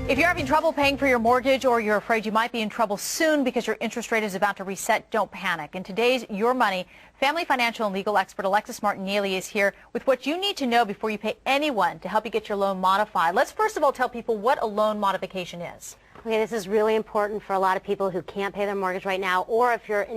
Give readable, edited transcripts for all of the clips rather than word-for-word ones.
If you're having trouble paying for your mortgage or you're afraid you might be in trouble soon because your interest rate is about to reset, don't panic. In today's Your Money, family financial and legal expert Alexis Martinelli is here with what you need to know before you pay anyone to help you get your loan modified. Let's first of all tell people what a loan modification is. Okay, this is really important for a lot of people who can't pay their mortgage right now, or if you're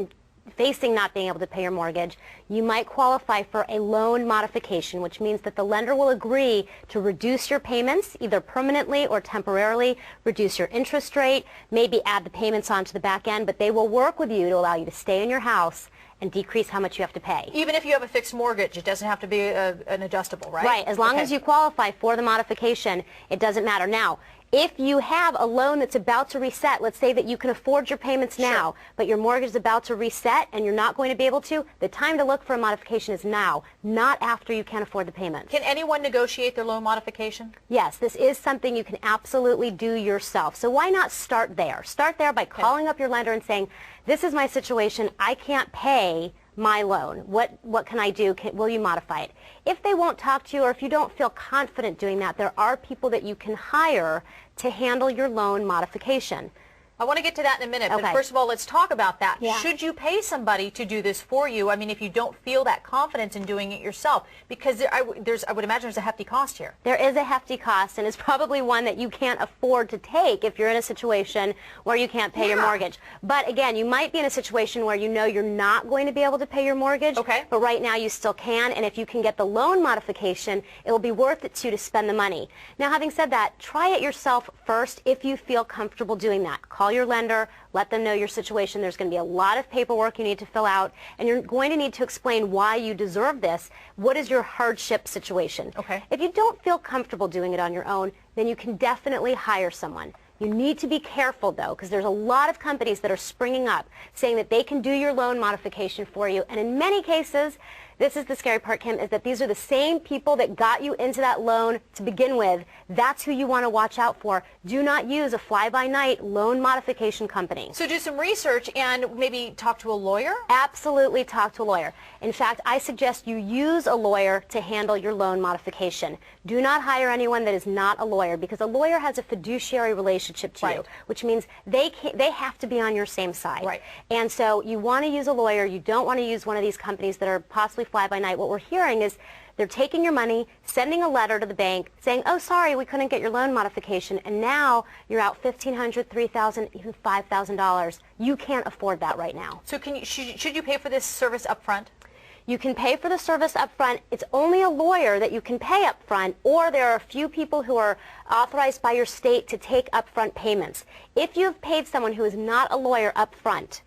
facing not being able to pay your mortgage, you might qualify for a loan modification, which means that the lender will agree to reduce your payments, either permanently or temporarily, reduce your interest rate, maybe add the payments onto the back end, but they will work with you to allow you to stay in your house and decrease how much you have to pay. Even if you have a fixed mortgage, it doesn't have to be an adjustable, right? Right. As long as you qualify for the modification, it doesn't matter. Now, if you have a loan that's about to reset, let's say that you can afford your payments now, but your mortgage is about to reset and you're not going to be able to, the time to look for a modification is now, not after you can't afford the payments. Can anyone negotiate their loan modification? Yes, this is something you can absolutely do yourself. So why not start there? Start there by calling up your lender and saying, this is my situation, I can't pay my loan. What can I do? Will you modify it? If they won't talk to you, or if you don't feel confident doing that, there are people that you can hire to handle your loan modification. I want to get to that in a minute, but first of all, let's talk about that. Yeah. Should you pay somebody to do this for you? I mean, if you don't feel that confidence in doing it yourself, because I would imagine there's a hefty cost here. There is a hefty cost, and it's probably one that you can't afford to take if you're in a situation where you can't pay your mortgage. But again, you might be in a situation where you know you're not going to be able to pay your mortgage, but right now you still can, and if you can get the loan modification, it will be worth it to you to spend the money. Now, having said that, try it yourself first if you feel comfortable doing that. Call your lender, let them know your situation. There's going to be a lot of paperwork you need to fill out, and you're going to need to explain why you deserve this. What is your hardship situation? If you don't feel comfortable doing it on your own, then you can definitely hire someone. You need to be careful, though, because there's a lot of companies that are springing up saying that they can do your loan modification for you, and in many cases, this is the scary part, Kim, is that these are the same people that got you into that loan to begin with. That's who you want to watch out for. Do not use a fly-by-night loan modification company. So do some research and maybe talk to a lawyer? Absolutely talk to a lawyer. In fact, I suggest you use a lawyer to handle your loan modification. Do not hire anyone that is not a lawyer, because a lawyer has a fiduciary relationship to you, which means they have to be on your same side. And so you want to use a lawyer. You don't want to use one of these companies that are possibly fly-by-night. What we're hearing is they're taking your money, sending a letter to the bank saying, oh, sorry, we couldn't get your loan modification, and now you're out $1,500, $3,000, even $5,000. You can't afford that right now. So should you pay for this service up front? You can pay for the service up front. It's only a lawyer that you can pay up front, or there are a few people who are authorized by your state to take upfront payments. If you've paid someone who is not a lawyer up front,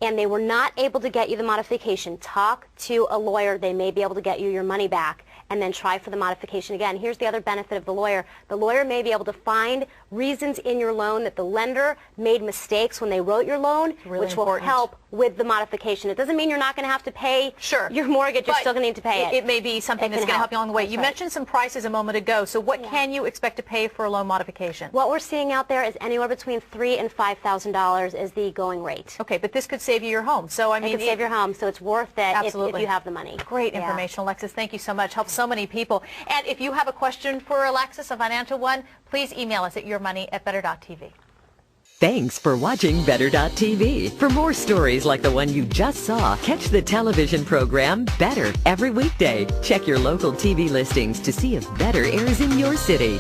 and they were not able to get you the modification, talk to a lawyer. They may be able to get you your money back, and then try for the modification again. Here's the other benefit of the lawyer. The lawyer may be able to find reasons in your loan that the lender made mistakes when they wrote your loan, which will help with the modification. It doesn't mean you're not going to have to pay your mortgage. You're still going to need to pay it. It may be something that's going to help you along the way. You mentioned some prices a moment ago. So what can you expect to pay for a loan modification? What we're seeing out there is anywhere between $3,000 and $5,000 is the going rate. Okay, but this could save you your home. So I mean, it could save your home. So it's worth it if you have the money. Great information, Alexis. Thank you so much. Helps so many people. And if you have a question for Alexis, a financial one, please email us at yourmoney@better.tv. Thanks for watching Better.tv. For more stories like the one you just saw, catch the television program Better every weekday. Check your local TV listings to see if Better airs in your city.